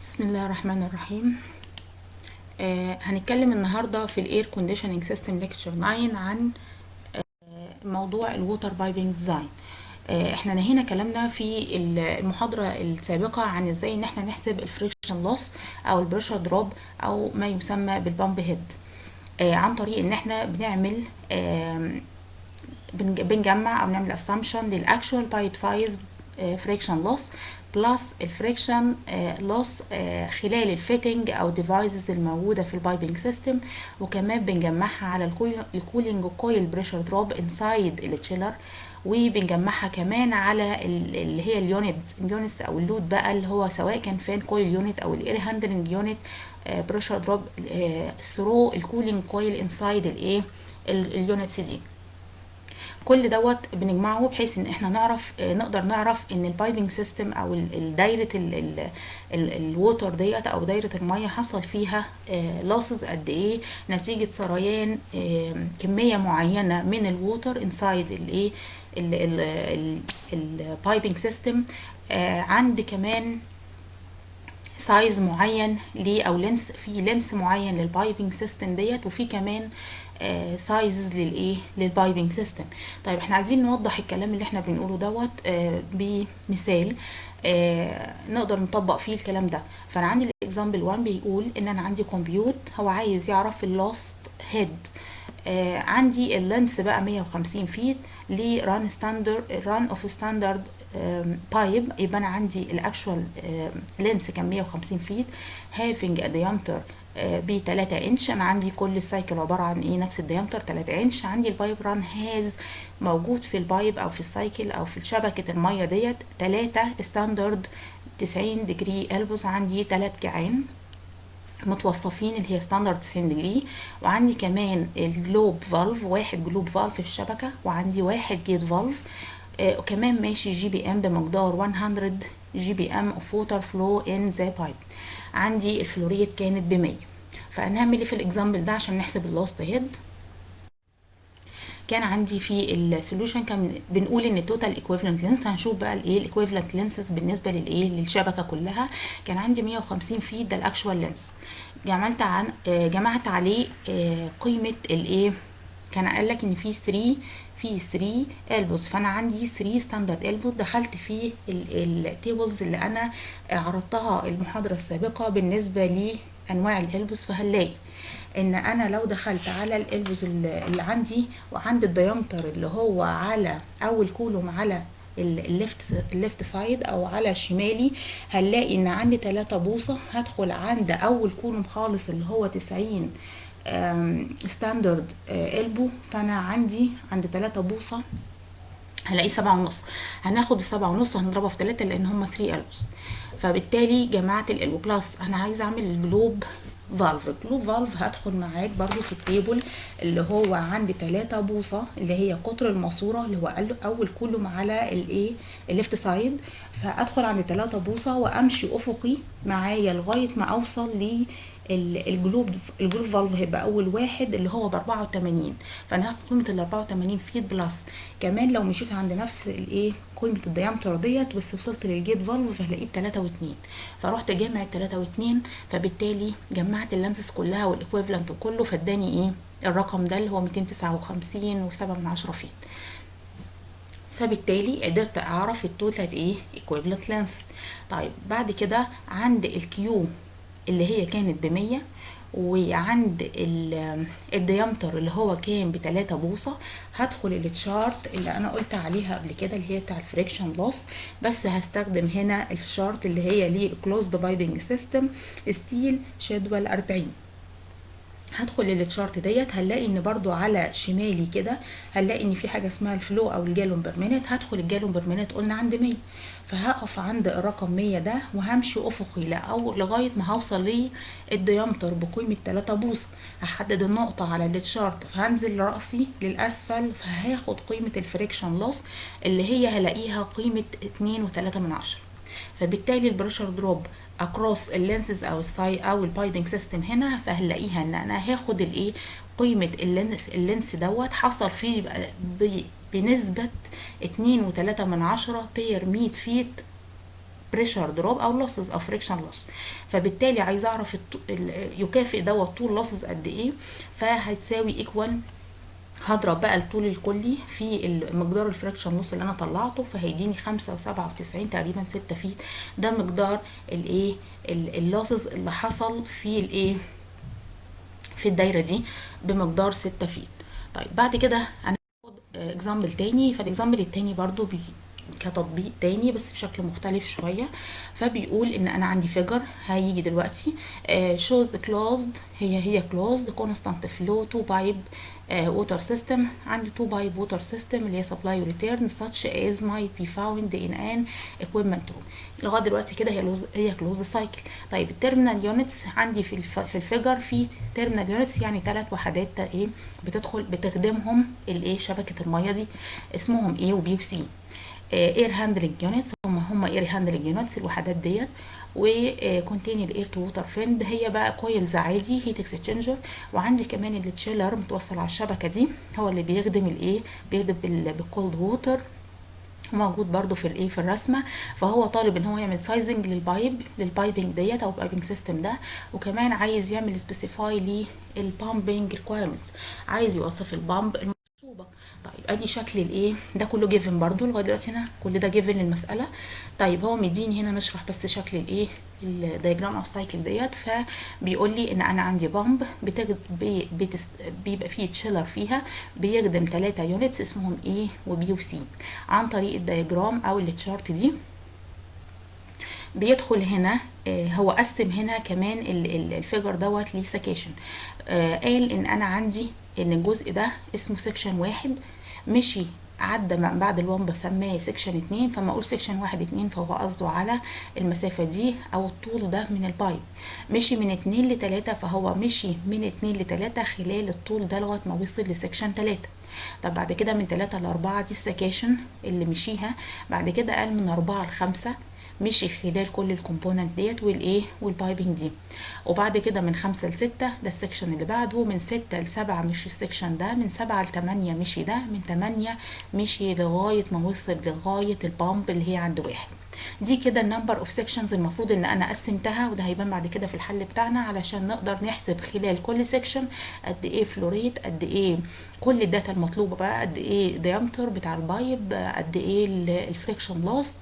بسم الله الرحمن الرحيم. هنتكلم النهارده في الاير كونديشننج سيستم ليكتشر 9 عن موضوع الووتر بايبنج ديزاين. احنا نهينا كلامنا في المحاضره السابقه عن ازاي ان احنا نحسب الفريكشن لوس او البريشر دروب او ما يسمى بالبامب هيد، عن طريق ان احنا بنعمل بنجمع او نعمل اسامبشن للاكشوال بايب سايز فريكشن لوس بلس الفريكشن لوس خلال الفيتنج او ديفايسز الموجوده في البايبنج سيستم، وكمان بنجمعها على الكولينج كويل بريشر دروب انسايد التشيلر، وبنجمعها كمان على اللي هي اليونتس او اللود بقى، اللي هو سواء كان فان كويل يونت او الاير هاندلنج يونت بريشر دروب ثرو الكولينج كويل انسايد الايه اليونتس دي. كل دوت بنجمعه بحيث ان احنا نقدر نعرف ان البايبنج سيستم او دايره الووتر ديت او دايره الميه حصل فيها لوسز قد ايه نتيجه سريان كميه معينه من الووتر انسايد الايه البايبنج سيستم. عند كمان سايز معين ليه او لينس، في لينس معين للبايبنج سيستم ديت، وفي كمان سايزز للايه للبايبنج سيستم. طيب احنا عايزين نوضح الكلام اللي احنا بنقوله دوت بمثال نقدر نطبق فيه الكلام ده. فانا عندي الاكزامبل 1 بيقول ان انا عندي كمبيوت هو عايز يعرف اللوست هيد. عندي اللينس بقى 150 فيت لران اوف ستاندرد بايب، يبقى انا عندي الاكشوال لينس كان 150 فيت هافينج diameter ب 3 انش. انا عندي كل السايكل عباره عن ايه؟ نفس الديامتر 3 انش. عندي البايب ران هاز موجود في البايب او في السايكل او في شبكه الميه ديت 3 ستاندرد 90 ديجري البوز. عندي 3 كيعان متوصفين اللي هي ستاندرد 90 ديجري، وعندي كمان الجلوب فالف، واحد جلوب فالف في الشبكه، وعندي واحد جيت فالف وكمان ماشي جي بي ام بمقدار 100 جي بي ام اوف ووتر فلو ان ذا بايب. عندي الفلوريت كانت ب 100. فهنعمل ايه في الاكزامبل ده عشان نحسب اللوست هيد؟ كان عندي في السوليوشن كان بنقول ان التوتال ايكويفالنت لينس، هنشوف بقى الايه الايكويفالنت لينسز بالنسبه للايه للشبكه كلها. كان عندي 150 فيت ده الاكشوال لينس. جمعت عليه قيمه الايه، كان قال لك ان في 3 البوز، فانا عندي 3 ستاندرد البوز. دخلت في التيبلز اللي انا عرضتها المحاضره السابقه بالنسبه لانواع الالبوز، فهنلاقي ان انا لو دخلت على الالبوز اللي عندي وعند الديامتر اللي هو على اول كولوم على الليفت سايد او على شمالي، هنلاقي ان عندي 3 بوصه. هدخل عند اول كولوم خالص اللي هو 90 ستاندرد البو، فانا عندي عند 3 بوصه هلاقيه 7.5. هناخد ال7.5 هنضربها في 3 لان هم 3 البوس. فبالتالي جمعت الالبو بلس انا عايز اعمل الجلوب فالف. الجلوب فالف هدخل معاك برضو في التيبل اللي هو عندي 3 بوصه اللي هي قطر الماسوره اللي هو اول كولوم على الايه الليفت سايد. فادخل عند 3 بوصه وامشي افقي معايا لغايه ما اوصل الجلوب فالف هيبقى اول واحد اللي هو ب 84. فانا هاخد قيمه ال 84 فيت بلس كمان لو مشيت عند نفس الايه قيمه الديامتر ديت، بس وصلت للجيت فالف فهلاقيه ب 3 و2. فروحت جامع 3 و2، فبالتالي جمعت اللانسز كلها والايكويفالنت وكله، فاداني ايه الرقم ده اللي هو 259.7 فيت. فبالتالي قدرت اعرف التوتال ايه ايكويفالنت لانس. طيب بعد كده عند الكيو اللي هي كانت ب100، وعند الديامتر اللي هو كان ب3 بوصه، هدخل التشارت اللي انا قلت عليها قبل كده اللي هي بتاع الفريكشن لوس، بس هستخدم هنا الشارت اللي هي ليه كلوزد بايبنج سيستم ستيل شيدول 40. هدخل للتشارت ديت هنلاقي ان برضو على شمالي كده هنلاقي ان في حاجه اسمها الفلو او الجالون بير مينت. هدخل الجالون بير مينت قلنا عند 100، فهقف عند الرقم 100 ده وهمشي افقي او لغايه ما هوصل للديامتر بقيمه 3 بوصه. هحدد النقطه على التشارت، هنزل راسي للاسفل فهاخد قيمه الفريكشن لوس اللي هي هلاقيها قيمه 2.3. فبالتالي البريشر دروب اكروس اللينسز او الساي او البايبنج سيستم هنا، فهنلاقيها ان انا هاخد الايه قيمه اللينس دوت حصل فيه بنسبه 2.3 بير 100 فيت بريشر دروب او لوسز او فريكشن لوس. فبالتالي عايز اعرف يكافئ دوت طول لوسز قد ايه، فهتساوي ايكوال، هضرب بقى الطول الكلي في مقدار الفريكشن لوس اللي انا طلعته، فهيديني 5.97 تقريبا 6 فيت. ده مقدار الايه اللوسز اللي حصل في الايه في الدايره دي بمقدار 6 فيت. طيب بعد كده هناخد اكزامبل تاني. فالاكزامبل التاني برضو كتطبيق تاني بس بشكل مختلف شوية. فبيقول ان انا عندي فيجر هيجي دلوقتي shows closed، هي closed constant flow 2 pipe water system. عندي 2 pipe water system اللي هي supply و return such as might be found in an equipment room. لغايه دلوقتي كده هي closed cycle. طيب التيرمينال يونتس عندي في الفيجر في تيرمينال يونتس، يعني 3 وحدات ايه بتخدمهم الايه شبكه الميه دي، اسمهم A و B و C. اير هاندلنج يونتس هم اير هاندلنج يونتس الوحدات ديت، وكونتين الاير تو ووتر فيند هي بقى كويلز عادي هيت اكسشينجر. وعندي كمان التشيلر متوصل على الشبكه دي، هو اللي بيخدم الايه بيخدم بالكولد ووتر، موجود برضو في الايه في الرسمه. فهو طالب ان هو يعمل سايزنج للبايبنج ديت او البايبنج سيستم ده، وكمان عايز يعمل سبيسيفاي للبامبنج ريكويرمنتس، عايز يوصف البامب المطلوبه. طيب ادي شكل الايه ده كله جيفن برضو لغايه دلوقتي هنا كل ده جيفن للمساله. طيب هو مديني هنا نشرح بس شكل الايه الدايجرام اوف سايكل ديت. فبيقول لي ان انا عندي بامب بيبقى فيه تشيلر فيها بيخدم 3 يونتس اسمهم A و B و C. عن طريق الدايجرام او التشارت دي بيدخل هنا هو قسم هنا كمان الفيجر دوت لسكيشن. قال ان انا عندي ان الجزء ده اسمه سكشن 1 مشي عدى من بعد الوان بسماه سكشن 2. فما اقول سكشن 1 2 فهو قصده على المسافه دي او الطول ده من البايب. مشي من 2 ل 3 فهو مشي من 2 ل 3 خلال الطول ده لغايه ما وصل لسكشن 3. طب بعد كده من 3 ل 4 دي السكاشن اللي مشيها. بعد كده قال من 4 ل 5 مشي خلال كل الكومبوننت ديت والايه والبايبنج دي. وبعد كده من 5 ل 6 ده السكشن اللي بعده. من 6 ل 7 مشي السكشن ده. من 7 ل 8 مشي ده. من 8 مشي لغايه ما وصل لغايه البامب اللي هي عند 1. دي كده النمبر اوف سيكشنز المفروض ان انا قسمتها، وده هيبان بعد كده في الحل بتاعنا علشان نقدر نحسب خلال كل سيكشن قد ايه فلوريت، قد ايه كل الداتا المطلوبه بقى، قد ايه ديامتر بتاع البايب، قد ايه الفريكشن لوس،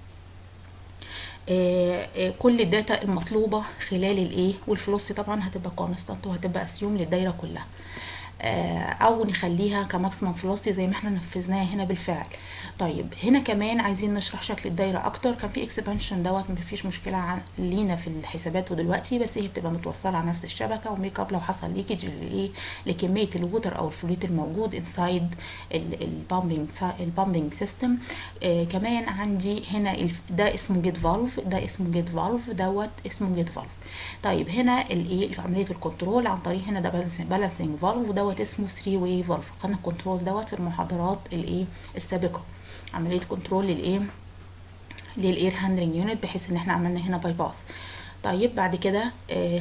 كل الداتا المطلوبه خلال الايه. والفلوس طبعا هتبقى كونستانت وهتبقى اسيوم للدايره كلها، او نخليها كماكسيمم فلوسيتي زي ما احنا نفذناها هنا بالفعل. طيب هنا كمان عايزين نشرح شكل الدايره اكتر. كان في اكسبانشن دوت مفيش مشكله لينا في الحسابات ودلوقتي، بس هي بتبقى متوصله على نفس الشبكه وميك اب لو حصل ليكج لايه لكميه الووتر او الفلويد الموجود انسايد البامبنج سيستم. كمان عندي هنا ده اسمه جيت فالف، ده اسمه جيت فالف دوت اسمه جيت فالف. طيب هنا الايه في عمليه الكنترول عن طريق هنا ده بالانسنج فالف دوت اسمه 3 واي فالف. خدنا الكنترول دوت في المحاضرات الايه السابقه، عمليه كنترول للاير هاندلنج يونت، بحيث ان احنا عملنا هنا باي باس. طيب بعد كده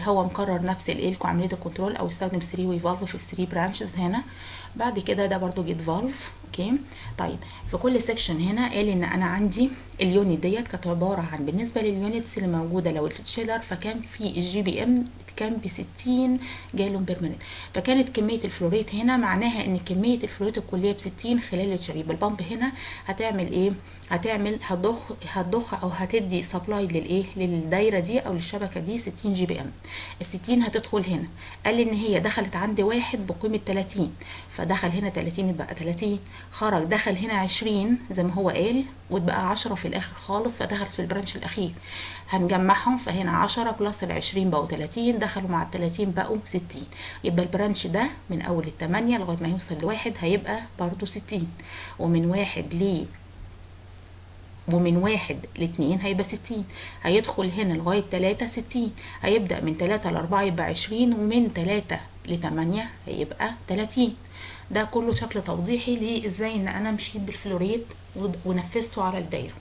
هو مكرر نفس عمليه الكنترول او استخدم 3 واي فالف في ال3 برانشز هنا. بعد كده ده برضو جيت فالف. اوكي. طيب في كل سيكشن هنا قال ان انا عندي اليونت ديت كانت عباره عن بالنسبه لليونتس اللي موجوده لو التشيلر فكان في الجي بي ام كان ب 60 جالون بير مينيت. فكانت كميه الفلوريت هنا معناها ان كميه الفلوريت الكليه ب 60 خلال التشريب. البامب هنا هتعمل ايه؟ هتضخ او هتدي سبلاي للايه للدايره دي او للشبكه دي 60 جي بي ام. ال 60 هتدخل هنا. قال لي ان هي دخلت عند 1 بقيمه 30، فدخل هنا 30 يبقى 30. خرج دخل هنا 20 زي ما هو قال واتبقى 10 في الاخر خالص، فدخل في البرانش الاخير. هنجمعهم فهنا 10 بلس ال 20 بقوا 30، دخلوا مع ال 30 بقوا 60. يبقى البرانش ده من اول ال 8 لغايه ما يوصل ل1 هيبقى برضو 60. ومن 1 ل 2 هيبقى 60. هيدخل هنا لغايه 3 60. هيبدا من 3 ل 4 يبقى 20، ومن 3 ل 8 هيبقى 30. ده كله شكل توضيحي لازاي ان انا مشيت بالفلوريت ونفذته على الدايره.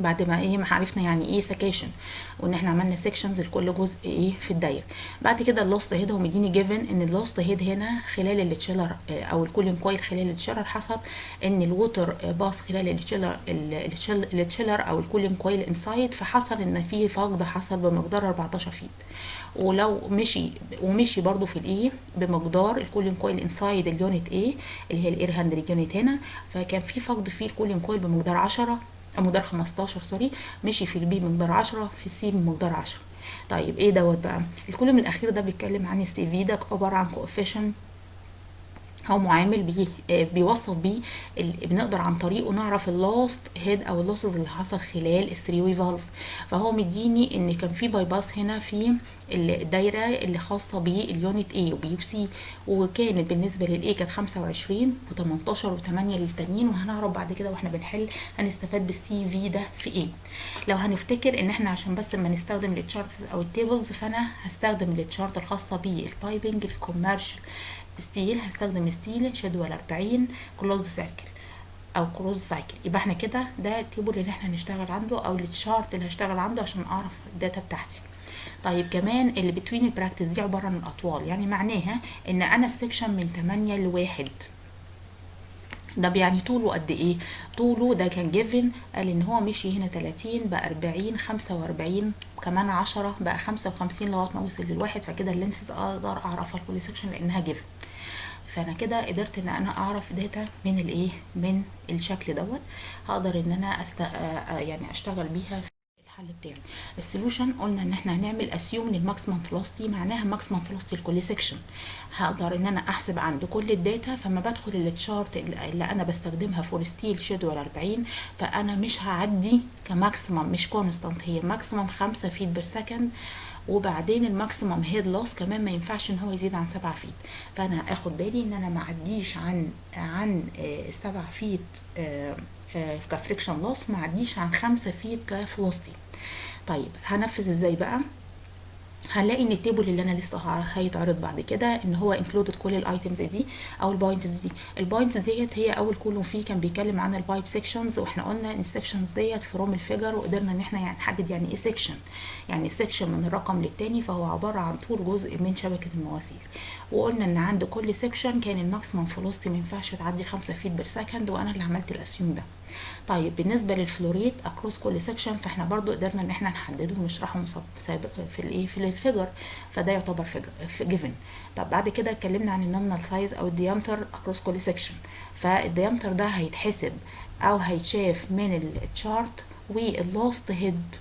بعد ما ايه ما عرفنا يعني ايه سكاشن، وان احنا عملنا سيكشنز لكل جزء ايه في الدايره. بعد كده اللوست هيد، هو مديني جيفن ان اللوست هيد هنا خلال التشيلر او الكولين كويل خلال التشيلر حصل ان الووتر باص خلال التشيلر او الكولين كويل انسايد، فحصل ان في فقد حصل بمقدار 14 فيت. ولو مشي برضو في الايه بمقدار الكولين كويل انسايد اليونت ايه اللي هي الاير هاندلنج يونت هنا، فكان في فقد في الكولين كويل بمقدار 10 او مقدار 15 سوري، مشي في البي بمقدار 10 في السي بمقدار 10. طيب ايه دوت بقى الكولوم الاخير ده بيتكلم عن السي في، ده عباره عن كوفيشن او معامل بيه بيوصف بيه بنقدر عن طريقه نعرف اللوست هيد او اللوسز اللي حصل خلال الثري واي فالف. فهو مديني ان كان في باي باس هنا في الدايره اللي خاصه باليونت اي وبي وسي، وكانت بالنسبه للاي كانت 25 و18 و8 للتانيين، وهنعرف بعد كده واحنا بنحل هنستفاد بالسي في ده في ايه. لو هنفتكر ان احنا عشان بس لما نستخدم التشارتس او التيبلز، فانا هستخدم التشارت الخاصه بالبايبنج الكوميرشال ستيل، هستخدم ستيل شدول 40 كلوز سيركل او كلوز سايكل. يبقى احنا كده ده التيبل اللي احنا هنشتغل عنده او التشارت اللي هشتغل عنده عشان اعرف الداتا بتاعتي. طيب كمان اللي بتوين البراكتس دي عباره عن الاطوال، يعني معناها ان انا السكشن من 8 ل1، ده يعني طوله قد ايه؟ طوله ده كان جيفن، قال ان هو مشي هنا 30 بقى 40 45 كمان 10 بقى 55 لغايه ما وصل للواحد، فكده اللينسز اقدر اعرفها لكل سكشن لانها جيفن. فانا كده قدرت ان انا اعرف داتا من الايه من الشكل دوت، هقدر ان انا يعني اشتغل بيها في الحل بتاعي. السولوشن قلنا ان احنا هنعمل اسيوم للماكسيمم فيلوسيتي، معناها ماكسيمم فيلوسيتي لكل سيكشن. هقدر ان انا احسب عند كل الداتا، فما بدخل التشارت اللي انا بستخدمها فور ستيل شيدول 40، فانا مش هعدي كماكسيمم مش كونستانت، هي ماكسيمم 5 فيت بير سكند، وبعدين الماكسيمم هيد لوس كمان ما ينفعش ان هو يزيد عن 7 فيت. فانا اخد بالي ان انا ما اعديش عن 7 فيت كفريكشن لوس، ما اعديش عن 5 فيت كفلوستي. طيب هنفذ ازاي بقى؟ هنلاقي ان التيبل اللي انا لسه هيتعرض بعد كده ان هو انكلودد كل الايتمز دي او البوينتس دي. البوينتس ديت هي اول كولوم فيه كان بيتكلم عن البايب سيكشنز، واحنا قلنا ان السيكشنز ديت فروم الفيجر، وقدرنا ان احنا يعني نحدد يعني ايه سيكشن، يعني سيكشن من الرقم للتاني فهو عباره عن طول جزء من شبكه المواسير. وقلنا ان عند كل سيكشن كان الماكسيمم فيلوسيتي ما ينفعش تعدي 5 فيت بير سكند، وانا اللي عملت الاسيوم ده. طيب بالنسبه للفلوريت اكروس كل سيكشن، فاحنا برضو قدرنا ان احنا نحدده ونشرحه سابق في الايه في الفيجر، فده يعتبر في جيفن. طب بعد كده اتكلمنا عن النومينال سايز او الديامتر اكروس كل سيكشن، فالديامتر ده هيتحسب او هيتشاف من التشارت. واللوست هيد،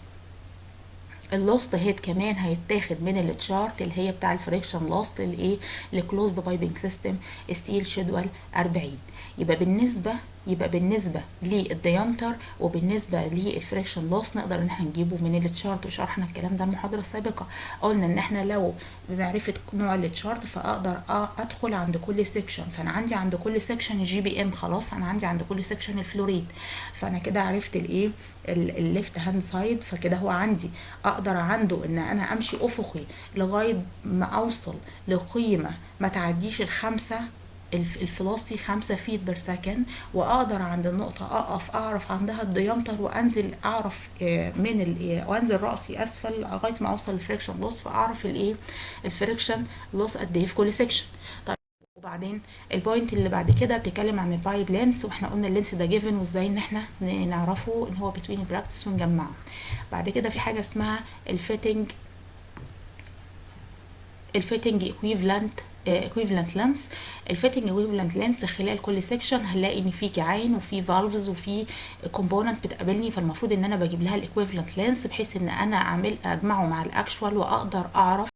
اللوست هيد كمان هيتاخد من التشارت اللي هي بتاع الفريكشن لوست الايه لكلوزد بايبنج سيستم ستيل شيدول 40. يبقى بالنسبه للديامتر وبالنسبه للفريكشن لوس نقدر ان احنا نجيبه من التشارت، وشرحنا الكلام ده المحاضره السابقه. قلنا ان احنا لو بمعرفه نوع التشارت فاقدر ادخل عند كل سيكشن، فانا عندي عند كل سيكشن الجي بي ام، خلاص انا عندي عند كل سيكشن الفلوريد، فانا كده عرفت الايه الليفت هاند سايد، فكده هو عندي اقدر عنده ان انا امشي افقي لغايه ما اوصل لقيمه ما تعديش الخمسه الفلوسي 5 فيت بير سكند، واقدر عند النقطه اقف اعرف عندها الديامتر وانزل اعرف وانزل راسي اسفل لغايه ما اوصل للفريكشن لوس، فاعرف الايه الفريكشن لوس قد ايه في كل سيكشن. طيب وبعدين البوينت اللي بعد كده بتتكلم عن البايب لينس، واحنا قلنا اللينس ده جيفن وازاي ان احنا نعرفه ان هو بتوين براكتس ونجمعه. بعد كده في حاجه اسمها الفيتنج equivalent length. الفيتنج equivalent length خلال كل سيكشن هنلاقي ان في كعين وفي فالفز وفي كومبوننت بتقابلني، فالمفروض ان انا بجيب لها الايكويفالنت لينس بحيث ان انا اجمعه مع الاكشوال واقدر اعرف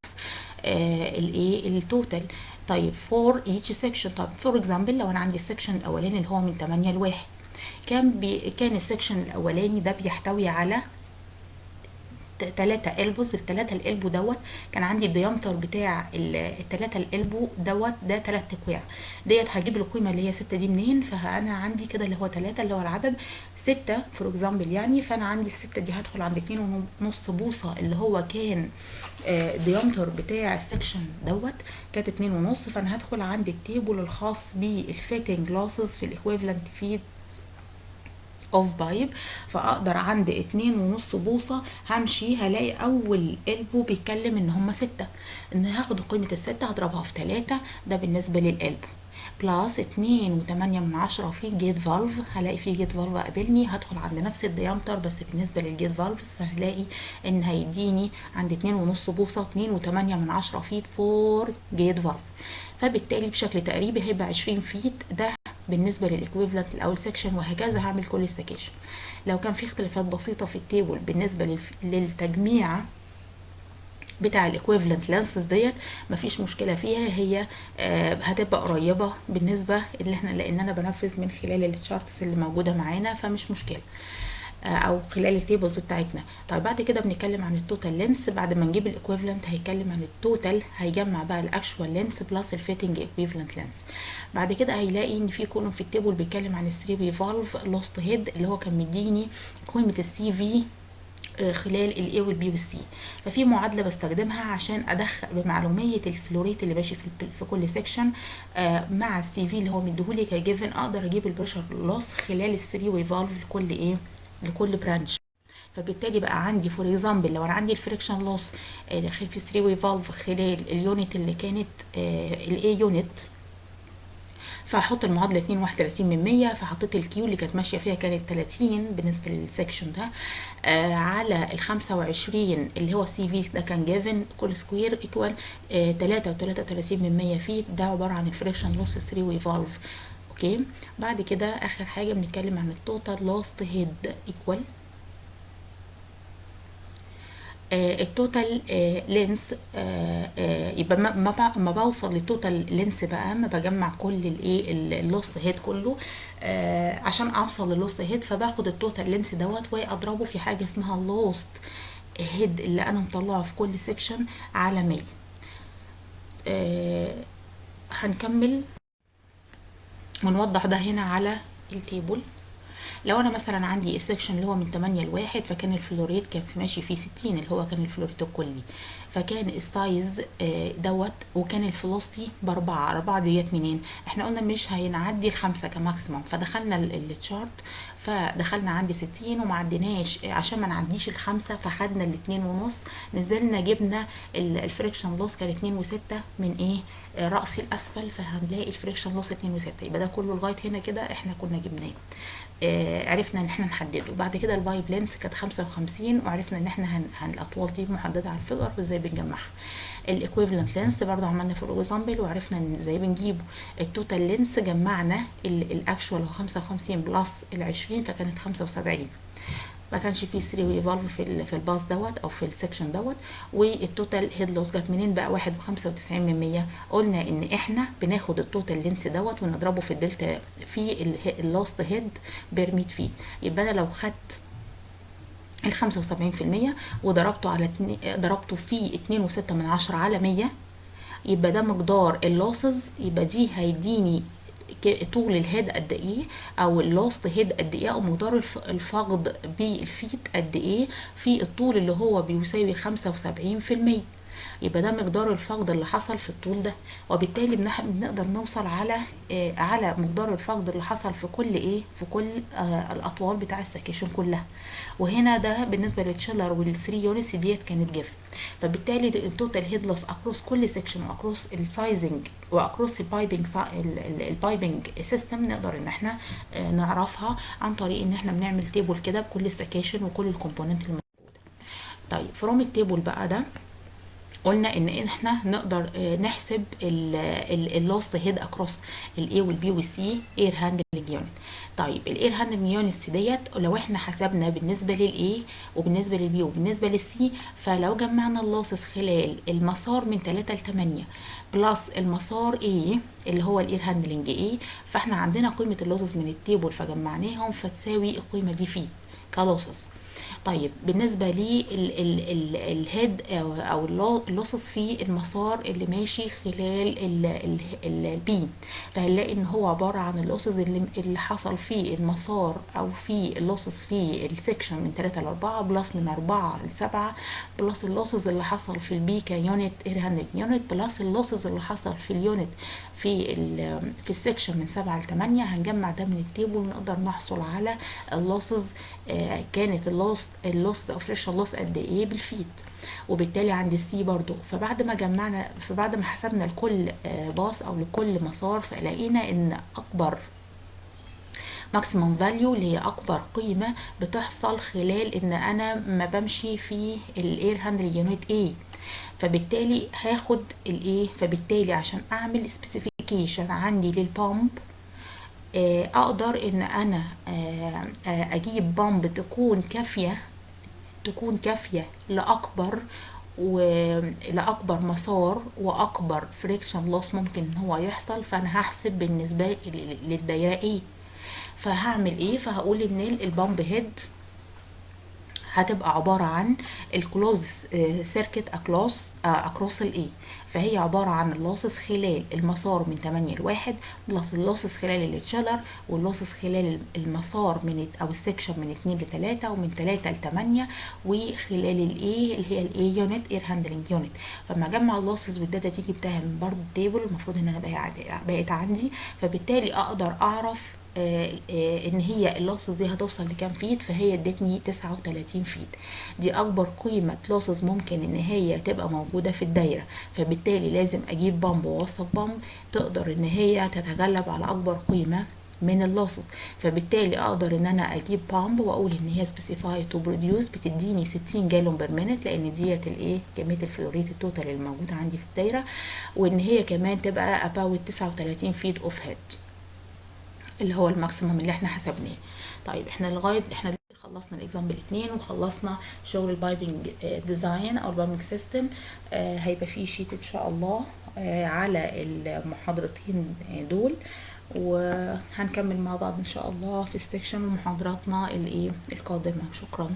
الايه التوتال. طيب فور each section، طب فور اكزامبل لو انا عندي السكشن الاولاني اللي هو من 8 ل 1، كان السكشن الاولاني ده بيحتوي على 3 البوز. التلاتة الالبو دوت كان عندي الديامتر بتاع التلاتة الالبو دوت ده 3 تكويع، ديت هجيب القيمه اللي هي 6 دي منين؟ فانا عندي كده اللي هو 3 اللي هو العدد 6 فور اكزامبل يعني، فانا عندي ال6 دي هدخل عند 2.5 بوصه اللي هو كان الديامتر بتاع السكشن دوت كانت 2.5، فانا هدخل عند التيبل الخاص بالفيتنج لوسز في الايكويفالنت فيد اوف بايب، فاقدر عند 2.5 بوصة همشي هلاقي اول قلبه بيتكلم ان هما 6، ان هاخد قيمة ال6 هضربها في 3، ده بالنسبة للقلب، بلس 2.8 في جيت فالف، هلاقي في جيت فالف قابلني، هدخل عند نفس الديامتر بس بالنسبة للجيت فالفز، فهلاقي ان هيديني عند 2.5 بوصة 2.8 فيت فور جيت فالف، فبالتالي بشكل تقريبي هيبقى 20 فيت، ده بالنسبه للايكويفالنت الاول سيكشن، وهكذا هعمل كل سكيشن. لو كان في اختلافات بسيطه في التيبل بالنسبه للتجميع بتاع الايكويفالنت لانسز ديت، مفيش مشكله فيها، هي هتبقى قريبه بالنسبه اللي احنا، لان انا بنفذ من خلال التشارتس اللي موجوده معانا، فمش مشكله، او خلال التيبلز بتاعتنا. طيب بعد كده بنتكلم عن التوتال لينس، بعد ما نجيب الايكويفالنت هيتكلم عن التوتال، هيجمع بقى الاكشوال لينس بلس الفيتنج ايكويفالنت لينس. بعد كده هيلاقي ان في كولوم في التيبل بيتكلم عن الثري وي فالف لوست هيد، اللي هو كان مديني قيمه السي في خلال الاي والبي والسي، ففي معادله بستخدمها عشان ادخل بمعلوميه الفلوريت اللي ماشي في كل سيكشن مع السي في اللي هو مديهولي كجيفن، اقدر اجيب البريشر لوس خلال الثري وي فالف لكل ايه، لكل برانش. فبالتالي بقى عندي فور اكزامبل لو انا عندي الفريكشن لوس في 3 وي فالف خلال اليونت اللي كانت الاي يونت، فهحط المعادله 2.31 فحطيت الكيو اللي كانت ماشيه فيها كانت 30 بالنسبه للسكشن ده على ال 25 اللي هو سي في ده كان جيفن كل سكوير ايكوال 3.33 فيت، ده عباره عن الفريكشن لوس في 3 وي فالف. اوكي، بعد كده اخر حاجه بنتكلم عن التوتال لوست هيد ايكوال التوتال لينس، يبقى ما بوصل للتوتال لينس بقى، ما بجمع كل الايه اللوست هيد كله عشان اوصل للوست هيد، فباخد التوتال لينس دوت واضربه في حاجه اسمها اللوست هيد اللي انا مطلعه في كل سيكشن على 100. هنكمل ونوضح ده هنا على التيبل. لو انا مثلا عندي السكشن اللي هو من 8 ل1 فكان الفلوريت كان في ماشي فيه 60 اللي هو كان الفلوريت الكلي، فكان السايز دوت، وكان الفلوستي ب4. 4 ديت منين؟ احنا قلنا مش هينعدي ال5 كماكسيموم، فدخلنا التشارت فدخلنا عندي 60 وما عديناش عشان ما نعديش ال5، فخدنا ال2.5، نزلنا جبنا الفريكشن لوس كان 2.6 من ايه رأسي الاسفل، فهنلاقي الفريكشن لوس 2.6، يبقى ده كله لغايه هنا كده احنا كنا جبناه. عرفنا ان احنا نحدده. بعد كده البايب لينس كانت 55 وعرفنا ان احنا الاطوال دي محدده على الفيجر وازاي بنجمعها. الايكويفالنت لينس برضه عملنا في الاكزامبل وعرفنا ان ازاي بنجيبه. التوتال لينس جمعنا الاكشوال هو 55 بلس ال20 فكانت 75، ما كانش فيه 3 وي فالف في الباص دوت او في السكشن دوت. والتوتال هيد لوس جت منين بقى؟ 1.95%. قلنا ان احنا بناخد التوتال لينس دوت ونضربه في الدلتا في اللوست هيد بير 100 فيت، يبقى انا لو خدت ال 75% وضربته على ضربته في 2.6 على 100، يبقى ده مقدار اللوسز، يبقى دي هيديني طول الهيد قد ايه او اللوست هيد قد ايه او مقدار الفقد بالفيت قد ايه في الطول اللي هو بيساوي 75%، يبقى ده مقدار الفقد اللي حصل في الطول ده، وبالتالي بنقدر نوصل على مقدار الفقد اللي حصل في كل في كل الاطوال بتاع السكيشن كلها. وهنا ده بالنسبه للتشيلر والثري يونتس ديت كانت جيفن، فبالتالي التوتال هيد لوس اكروس كل سيكشن واكروس السايزنج واكروس البايبنج سيستم نقدر ان احنا نعرفها عن طريق ان احنا بنعمل تيبل كده بكل سكيشن وكل الكومبوننت اللي موجوده. طيب فروم التيبل بقى ده قلنا ان احنا نقدر نحسب اللوست هيد اكروس الاي والبي والسي اير هاندلنج يونت. طيب الاير هاندلنج يونتس ديت لو احنا حسبنا بالنسبه للاي وبالنسبه للبي وبالنسبه للسي، فلو جمعنا اللوسز خلال المسار من 3 ل 8 بلس المسار اي اللي هو الاير هاندلنج اي، فاحنا عندنا قيمه اللوسز من التيبل فجمعناهم فتساوي القيمه دي في كلوسز. طيب بالنسبة لي الهيد او اللوسز في المسار اللي ماشي خلال البي، فهنلاقي ان هو عبارة عن اللوسز اللي حصل في المسار او في اللوسز في السكشن من 3 ل 4 بلس من 4 ل 7 بلس اللوسز اللي حصل في البي كيونت اير هاندلنج يونت بلس اللوسز اللي حصل في اليونت في السكشن من 7 ل 8. هنجمع ده من التيبل ونقدر نحصل على اللوسز. كانت اللوس او فريشن لوس قد ايه بالفيت، وبالتالي عند السي برضو. فبعد ما حسبنا لكل باص او لكل مسار، فلقينا ان اكبر ماكسيمم فاليو اللي هي اكبر قيمه بتحصل خلال ان انا ما بمشي في الاير هاندل يونت ايه. فبالتالي هاخد الايه، فبالتالي عشان اعمل سبيسيفيكيشن عندي للبامب اقدر ان انا اجيب بامب تكون كافية لأكبر مسار وأكبر فريكشن لوس ممكن إن هو يحصل. فأنا هحسب بالنسبة للدايرة إيه، فهعمل إيه، فهقول إن البامب هيد هتبقى عبارة عن الكلوز سيركت اكروس الاي، فهي عبارة عن اللوسز خلال المسار من 8 ل 1 بلس اللوسز خلال التشالر واللوسز خلال المسار او السكشن من 2 ل 3 ومن 3 ل 8 وخلال الاي اللي هي الاي يونت اير هاندلنج يونت. فلما اجمع اللوسز والداتا تيجي بتاعها من برضه التيبل المفروض ان انا بقت عندي، فبالتالي اقدر اعرف ان هي اللوسز دي هتوصل لكام فيت. فهي ادتني 39 فيت، دي اكبر قيمة لوسز ممكن ان هي تبقى موجودة في الدايرة. فبالتالي لازم اجيب بامب ووسط بامب تقدر ان هي تتغلب على اكبر قيمة من اللوسز. فبالتالي اقدر ان انا اجيب بامب واقول ان هي سبيسيفاي تو بروديوس بتديني 60 جالون بير مينت، لان ديت الايه كميه الفلوريت التوتال الموجوده عندي في الدايره، وان هي كمان تبقى about 39 فيت اوف هيد اللي هو الماكسيمم اللي احنا حسبناه. طيب احنا خلصنا الاكزامبل 2 وخلصنا شغل البايبنج ديزاين او البايبنج سيستم. هيبقى فيه شيت ان شاء الله على المحاضرتين دول، وهنكمل مع بعض ان شاء الله في السكشن ومحاضراتنا القادمه. شكرا.